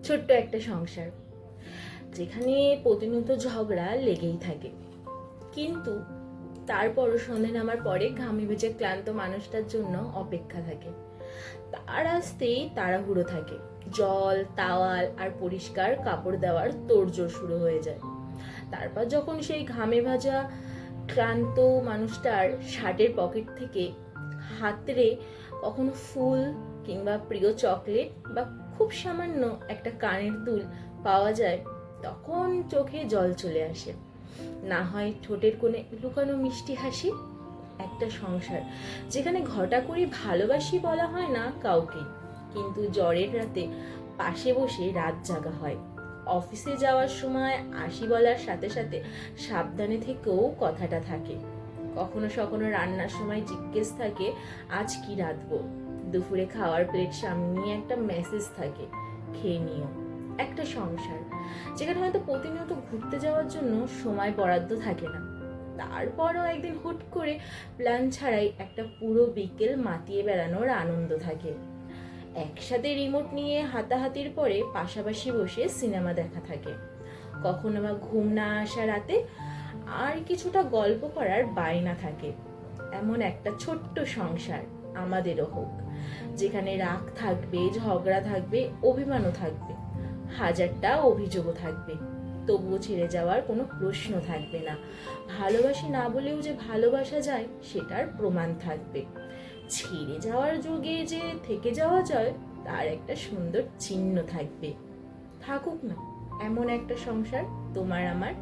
ছোট্ট একটা সংসার যেখানে প্রতিনিয়ত ঝগড়া লেগেই থাকে, কিন্তু তারপরও সন্ধে নামার পরে ঘামে ভেজে ক্লান্ত মানুষটার জন্য অপেক্ষা থাকে। তার আসতেই তাড়াহুড়ো থাকে, জল, তাওয়াল আর পরিষ্কার কাপড় দেওয়ার তোড়জোড় শুরু হয়ে যায়। তারপর যখন সেই ঘামে ভাজা ক্লান্ত মানুষটার শার্টের পকেট থেকে হাতড়ে কখনো ফুল কিংবা প্রিয় চকলেট বা খুব সামান্য একটা কানের দুল পাওয়া যায়, তখন চোখে জল চলে আসে। না হয় ঠোঁটের কোণে লুকানো মিষ্টি হাসি। একটা সংসার যেখানে ঘটা করে ভালোবাসি বলা হয় না কাউকে, কিন্তু জ্বরের রাতে পাশে বসে রাত জাগা হয়। অফিসে যাওয়ার সময় আসি বলার সাথে সাথে সাবধানে থেকেও কথাটা থাকে। কখনো কখনো রান্নার সময় জিজ্ঞেস থাকে আজ কি রাঁধবো। দুপুরে খাওয়ার প্লেট সামনে নিয়ে একটা মেসেজ থাকে, খেয়ে নিও। একটা সংসার যেখানে হয়তো প্রতিনিয়ত ঘুরতে যাওয়ার জন্য সময় বরাদ্দ থাকে না, তারপরও একদিন হুট করে প্ল্যান ছাড়াই একটা পুরো বিকেল মাতিয়ে বেড়ানোর আনন্দ থাকে। একসাথে রিমোট নিয়ে হাতাহাতির পরে পাশাপাশি বসে সিনেমা দেখা থাকে। কখনো বা ঘুম না আসা রাতে আর কিছুটা গল্প করার বায়না থাকে। এমন একটা ছোট্ট সংসার আমাদেরও হোক, যেখানে রাগ থাকবে, ঝগড়া থাকবে, অভিমানও থাকবে, হাজারটা অভিযোগও থাকবে, তবুও ছেড়ে যাওয়ার কোনো প্রশ্ন থাকবে না। ভালোবাসি না বলেও যে ভালোবাসা যায় সেটার প্রমাণ থাকবে। ছেড়ে যাওয়ার যুগে যে থেকে যাওয়া যায় তার একটা সুন্দর চিহ্ন থাকবে। থাকুক না এমন একটা সংসার তোমার আমার।